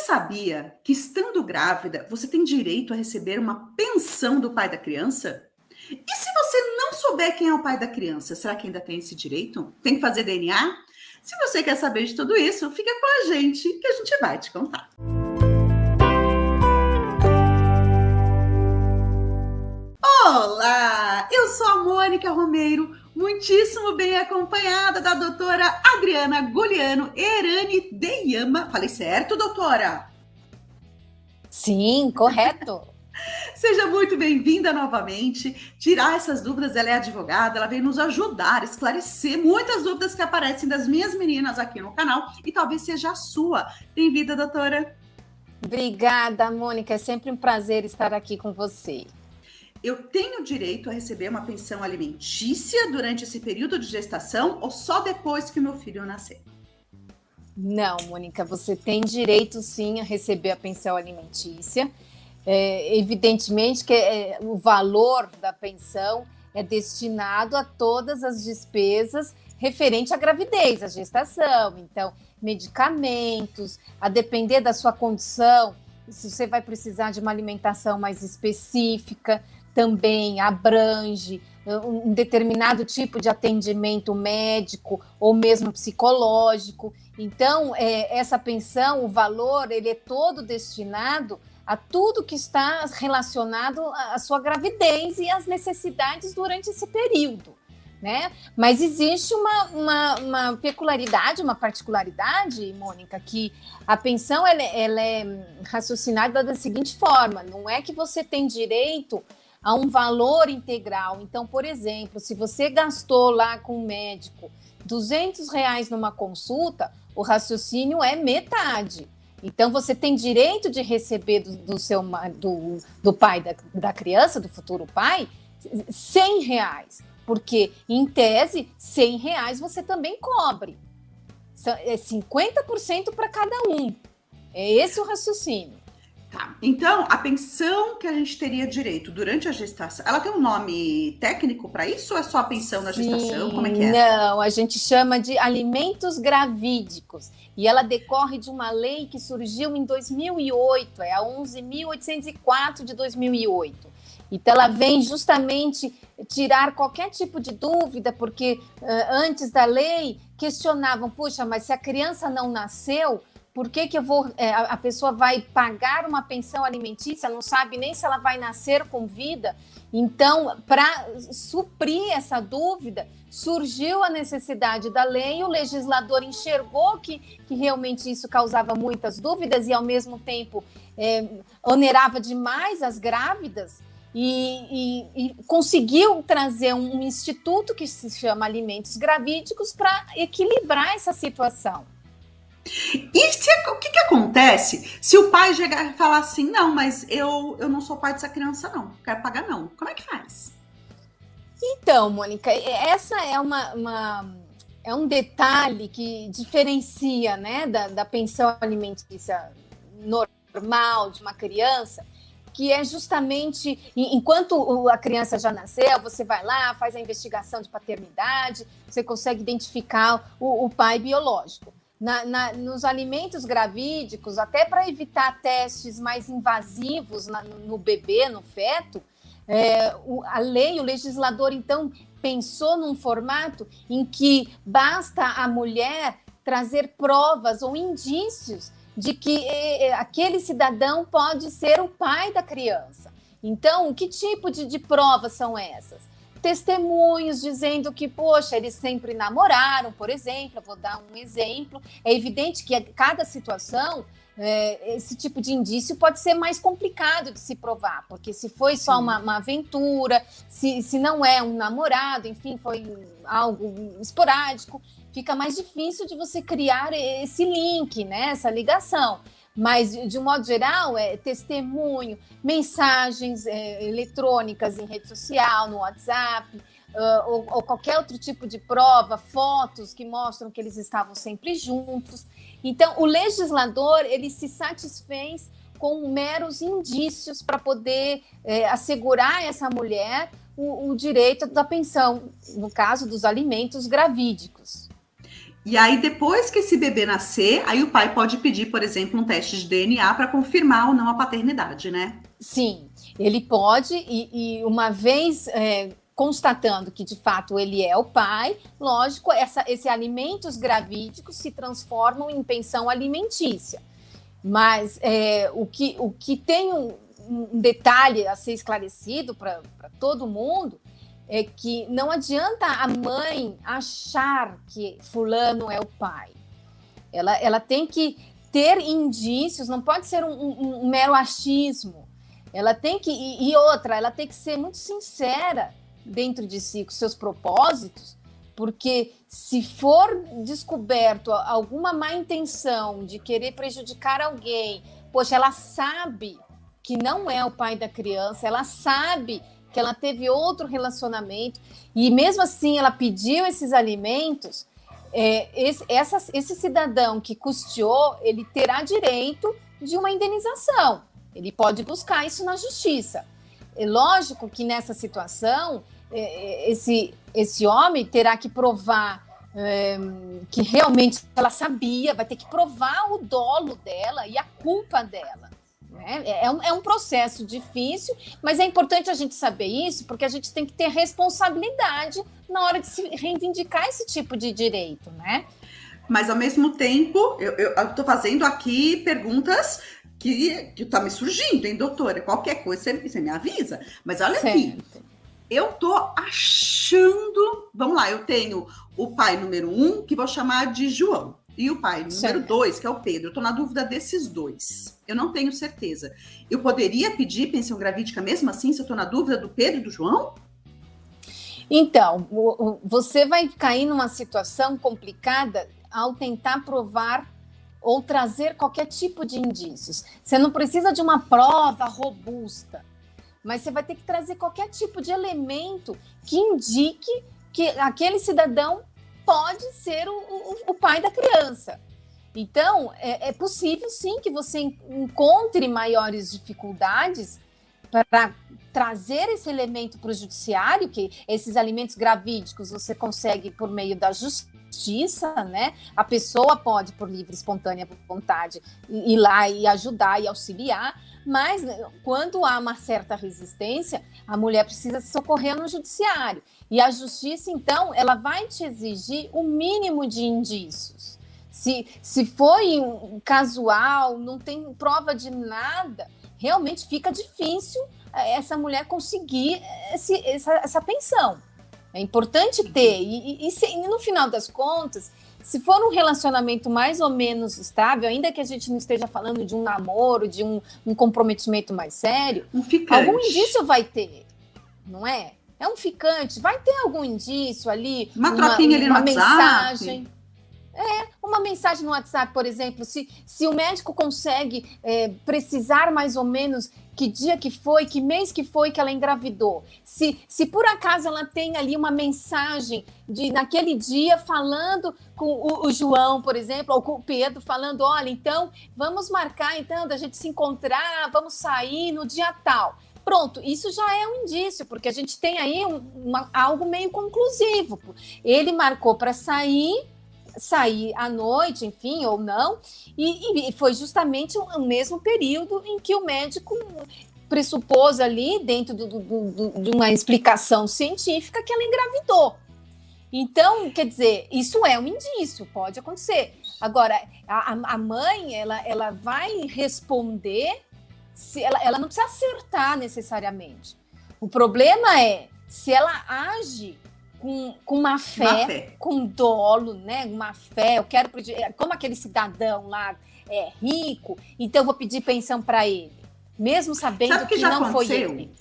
sabia que, estando grávida, você tem direito a receber uma pensão do pai da criança? E se você não souber quem é o pai da criança, será que ainda tem esse direito? Tem que fazer DNA? Se você quer saber de tudo isso, fica com a gente que a gente vai te contar. Olá, eu sou a Mônica Romeiro, muitíssimo bem acompanhada da doutora Adriana Guliano Erani Deyama. Falei certo, doutora? Sim, correto. Seja muito bem-vinda novamente. Tirar essas dúvidas, ela é advogada, ela vem nos ajudar a esclarecer muitas dúvidas que aparecem das minhas meninas aqui no canal e talvez seja a sua. Bem-vinda, doutora. Obrigada, Mônica. É sempre um prazer estar aqui com você. Eu tenho direito a receber uma pensão alimentícia durante esse período de gestação ou só depois que meu filho nascer? Não, Mônica, você tem direito sim a receber a pensão alimentícia. Evidentemente que o valor da pensão é destinado a todas as despesas referente à gravidez, à gestação. Então, medicamentos, a depender da sua condição, se você vai precisar de uma alimentação mais específica, também abrange um determinado tipo de atendimento médico ou mesmo psicológico. Então, essa pensão, o valor, ele é todo destinado a tudo que está relacionado à sua gravidez e às necessidades durante esse período, né? Mas existe uma peculiaridade, uma particularidade, Mônica, que a pensão ela é raciocinada da seguinte forma: não é que você tem direito a um valor integral. Então, por exemplo, se você gastou lá com o médico R$200 numa consulta, o raciocínio é metade. Então, você tem direito de receber do pai da criança, do futuro pai, R$100, porque, em tese, R$100 você também cobre. É 50% para cada um. É esse o raciocínio. Tá, então a pensão que a gente teria direito durante a gestação, ela tem um nome técnico para isso ou é só a pensão na gestação? Como é que é? Não, a gente chama de alimentos gravídicos e ela decorre de uma lei que surgiu em 2008, é a 11.804 de 2008. Então ela vem justamente tirar qualquer tipo de dúvida, porque antes da lei questionavam, puxa, mas se a criança não nasceu, por que a pessoa vai pagar uma pensão alimentícia, não sabe nem se ela vai nascer com vida? Então, para suprir essa dúvida, surgiu a necessidade da lei, o legislador enxergou que realmente isso causava muitas dúvidas e, ao mesmo tempo, onerava demais as grávidas e conseguiu trazer um instituto que se chama Alimentos Gravídicos para equilibrar essa situação. E o que acontece se o pai chegar e falar assim, não, mas eu não sou pai dessa criança, não, quero pagar não. Como é que faz? Então, Mônica, essa é um detalhe que diferencia, né, da pensão alimentícia normal de uma criança, que é justamente, enquanto a criança já nasceu, você vai lá, faz a investigação de paternidade, você consegue identificar o pai biológico. Nos alimentos gravídicos, até para evitar testes mais invasivos no bebê, no feto, a lei, o legislador, então, pensou num formato em que basta a mulher trazer provas ou indícios de que aquele cidadão pode ser o pai da criança. Então, que tipo de provas são essas? Testemunhos dizendo que, poxa, eles sempre namoraram, por exemplo. Eu vou dar um exemplo. É evidente que cada situação, esse tipo de indício pode ser mais complicado de se provar, porque se foi só uma aventura, se não é um namorado, enfim, foi algo esporádico, fica mais difícil de você criar esse link, né, essa ligação. Mas, de um modo geral, testemunho, mensagens eletrônicas em rede social, no WhatsApp, ou qualquer outro tipo de prova, fotos que mostram que eles estavam sempre juntos. Então, o legislador, ele se satisfez com meros indícios para poder assegurar a essa mulher o direito da pensão, no caso dos alimentos gravídicos. E aí, depois que esse bebê nascer, aí o pai pode pedir, por exemplo, um teste de DNA para confirmar ou não a paternidade, né? Sim, ele pode, e uma vez constatando que de fato ele é o pai, lógico, esses alimentos gravídicos se transformam em pensão alimentícia. Mas o que tem um detalhe a ser esclarecido para todo mundo é que não adianta a mãe achar que fulano é o pai. Ela tem que ter indícios, não pode ser um mero achismo. Ela tem que, e outra, ela tem que ser muito sincera dentro de si com seus propósitos, porque se for descoberto alguma má intenção de querer prejudicar alguém, poxa, ela sabe que não é o pai da criança, ela sabe que ela teve outro relacionamento, e mesmo assim ela pediu esses alimentos, esse cidadão que custeou, ele terá direito de uma indenização. Ele pode buscar isso na justiça. É lógico que nessa situação, esse homem terá que provar que realmente ela sabia, vai ter que provar o dolo dela e a culpa dela. Né? É um processo difícil, mas é importante a gente saber isso, porque a gente tem que ter responsabilidade na hora de se reivindicar esse tipo de direito, né? Mas, ao mesmo tempo, eu estou fazendo aqui perguntas que tá me surgindo, hein, doutora? Qualquer coisa, você me avisa. Mas olha aqui, eu tô achando... Vamos lá, eu tenho o pai número 1, que vou chamar de João, e o pai número 2, que é o Pedro. Eu tô na dúvida desses dois. Eu não tenho certeza. Eu poderia pedir pensão gravídica mesmo assim, se eu tô na dúvida do Pedro e do João? Então, você vai cair numa situação complicada ao tentar provar ou trazer qualquer tipo de indícios. Você não precisa de uma prova robusta, mas você vai ter que trazer qualquer tipo de elemento que indique que aquele cidadão pode ser o pai da criança. Então, é possível sim que você encontre maiores dificuldades para trazer esse elemento para o judiciário, que esses alimentos gravídicos você consegue por meio da justiça, né? A pessoa pode, por livre e espontânea vontade, ir lá e ajudar e auxiliar, mas quando há uma certa resistência, a mulher precisa se socorrer no judiciário. E a justiça, então, ela vai te exigir o mínimo de indícios. Se foi casual, não tem prova de nada, realmente fica difícil essa mulher conseguir essa pensão. É importante ter. E no final das contas, se for um relacionamento mais ou menos estável, ainda que a gente não esteja falando de um namoro, de um comprometimento mais sério, algum indício vai ter, não é? É um ficante, vai ter algum indício ali, uma troquinha ali no WhatsApp. Mensagem. Uma mensagem no WhatsApp, por exemplo, se o médico consegue precisar mais ou menos que dia que foi, que mês que foi que ela engravidou. Se por acaso ela tem ali uma mensagem naquele dia falando com o João, por exemplo, ou com o Pedro, falando, olha, então vamos marcar então da gente se encontrar, vamos sair no dia tal. Pronto, isso já é um indício, porque a gente tem aí algo meio conclusivo. Ele marcou para sair à noite, enfim, ou não, e foi justamente o mesmo período em que o médico pressupôs ali, dentro de uma explicação científica, que ela engravidou. Então, quer dizer, isso é um indício, pode acontecer. Agora, a mãe, ela vai responder, ela não precisa acertar necessariamente. O problema é se ela age com uma fé, com dolo, né? Uma fé, eu quero pedir, como aquele cidadão lá é rico, então eu vou pedir pensão para ele, mesmo sabendo que não foi ele.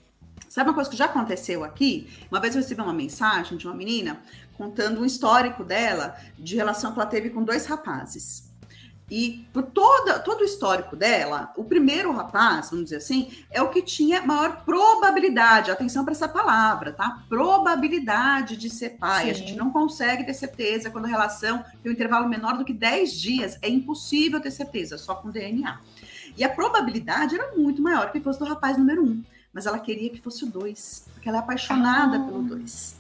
Sabe uma coisa que já aconteceu aqui? Uma vez eu recebi uma mensagem de uma menina contando um histórico dela de relação que ela teve com 2 rapazes. E por todo o histórico dela, o primeiro rapaz, vamos dizer assim, é o que tinha maior probabilidade, atenção para essa palavra, tá? Probabilidade de ser pai. Sim. A gente não consegue ter certeza quando a relação tem um intervalo menor do que 10 dias. É impossível ter certeza, só com DNA. E a probabilidade era muito maior que fosse do rapaz número 1. Mas ela queria que fosse o 2, porque ela é apaixonada pelo 2.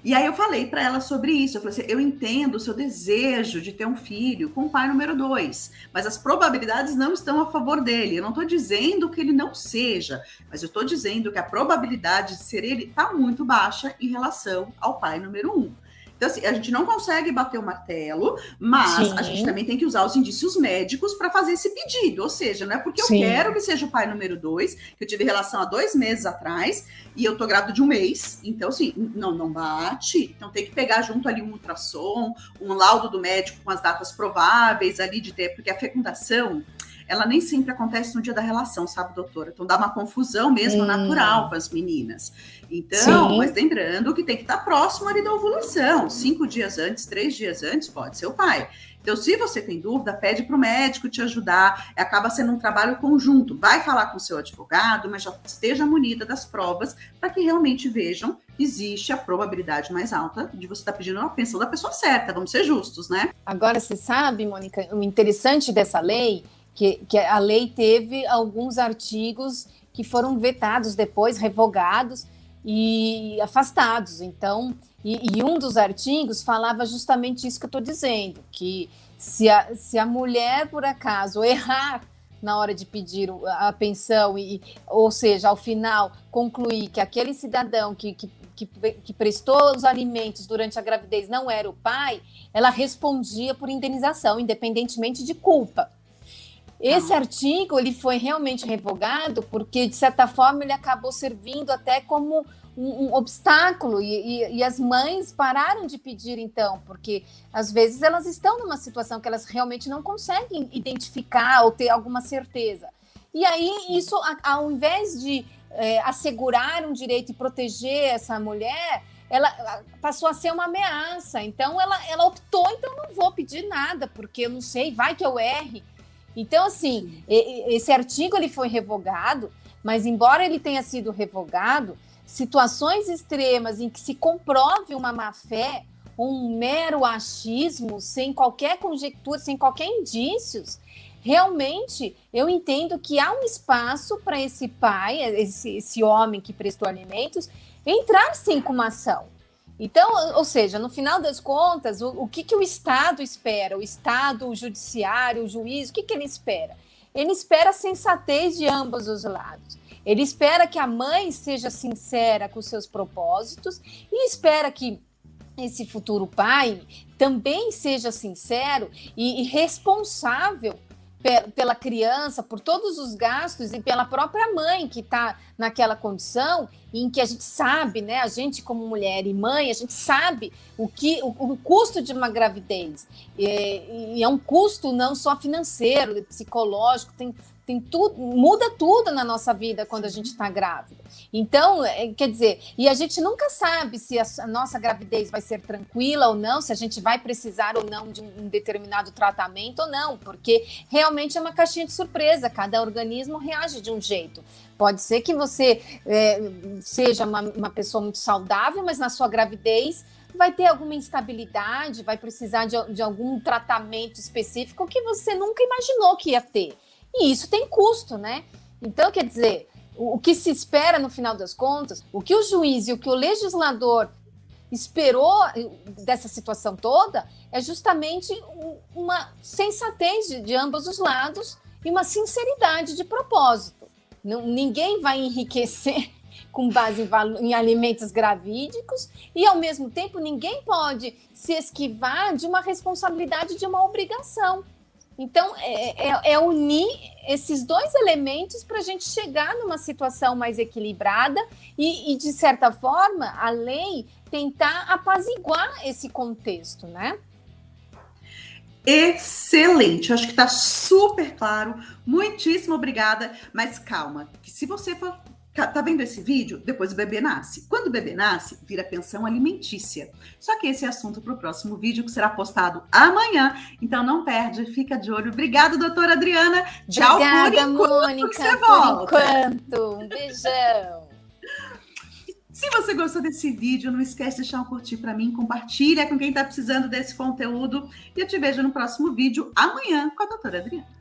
E aí eu falei para ela sobre isso. Eu falei assim, eu entendo o seu desejo de ter um filho com o pai número 2, mas as probabilidades não estão a favor dele. Eu não estou dizendo que ele não seja, mas eu estou dizendo que a probabilidade de ser ele está muito baixa em relação ao pai número 1. Então, assim, a gente não consegue bater o martelo, mas Sim. a gente também tem que usar os indícios médicos para fazer esse pedido. Ou seja, não é porque Sim. eu quero que seja o pai número 2, que eu tive relação há 2 meses atrás, e eu tô grávida de 1 mês. Então, assim, não bate. Então, tem que pegar junto ali um ultrassom, um laudo do médico com as datas prováveis ali de ter, porque a fecundação, ela nem sempre acontece no dia da relação, sabe, doutora? Então dá uma confusão mesmo natural com as meninas. Então, mas lembrando que tem que estar próximo ali da ovulação. 5 dias antes, 3 dias antes, pode ser o pai. Então, se você tem dúvida, pede para o médico te ajudar. Acaba sendo um trabalho conjunto. Vai falar com o seu advogado, mas já esteja munida das provas para que realmente vejam que existe a probabilidade mais alta de você estar pedindo a pensão da pessoa certa. Vamos ser justos, né? Agora, você sabe, Mônica, o interessante dessa lei que a lei teve alguns artigos que foram vetados depois, revogados e afastados. Então, e um dos artigos falava justamente isso que eu estou dizendo, que se a mulher, por acaso, errar na hora de pedir a pensão, ou seja, ao final, concluir que aquele cidadão que prestou os alimentos durante a gravidez não era o pai, ela respondia por indenização, independentemente de culpa. Esse artigo ele foi realmente revogado porque, de certa forma, ele acabou servindo até como um obstáculo e as mães pararam de pedir, então, porque às vezes elas estão numa situação que elas realmente não conseguem identificar ou ter alguma certeza. E aí, isso, ao invés de assegurar um direito e proteger essa mulher, ela passou a ser uma ameaça. Então, ela optou, então não vou pedir nada, porque eu não sei, vai que eu erre. Então, assim, esse artigo ele foi revogado, mas embora ele tenha sido revogado, situações extremas em que se comprove uma má-fé, um mero achismo, sem qualquer conjectura, sem qualquer indícios, realmente eu entendo que há um espaço para esse pai, esse homem que prestou alimentos, entrar sim com uma ação. Então, ou seja, no final das contas, o que o Estado espera? O Estado, o judiciário, o juiz, o que ele espera? Ele espera a sensatez de ambos os lados. Ele espera que a mãe seja sincera com seus propósitos e espera que esse futuro pai também seja sincero e responsável pela criança, por todos os gastos e pela própria mãe que está naquela condição em que a gente sabe, né? A gente como mulher e mãe, a gente sabe o custo de uma gravidez. E é um custo não só financeiro, psicológico, tem tudo, muda tudo na nossa vida quando a gente está grávida. Então, quer dizer, e a gente nunca sabe se a nossa gravidez vai ser tranquila ou não, se a gente vai precisar ou não de um determinado tratamento ou não, porque realmente é uma caixinha de surpresa, cada organismo reage de um jeito. Pode ser que você seja uma pessoa muito saudável, mas na sua gravidez vai ter alguma instabilidade, vai precisar de algum tratamento específico que você nunca imaginou que ia ter. E isso tem custo, né? Então, quer dizer, o que se espera no final das contas, o que o juiz e o que o legislador esperou dessa situação toda é justamente uma sensatez de ambos os lados e uma sinceridade de propósito. Ninguém vai enriquecer com base em alimentos gravídicos e, ao mesmo tempo, ninguém pode se esquivar de uma responsabilidade, de uma obrigação. Então, é unir esses dois elementos para a gente chegar numa situação mais equilibrada e, de certa forma, a lei tentar apaziguar esse contexto, né? Excelente, acho que está super claro, muitíssimo obrigada, mas calma, que se você for, tá vendo esse vídeo? Depois o bebê nasce. Quando o bebê nasce, vira pensão alimentícia. Só que esse é assunto para o próximo vídeo, que será postado amanhã. Então não perde, fica de olho. Obrigada, doutora Adriana. Tchau, obrigada, por enquanto, Mônica, por enquanto. Um beijão. Se você gostou desse vídeo, não esquece de deixar um curtir para mim, compartilha com quem está precisando desse conteúdo. E eu te vejo no próximo vídeo amanhã com a doutora Adriana.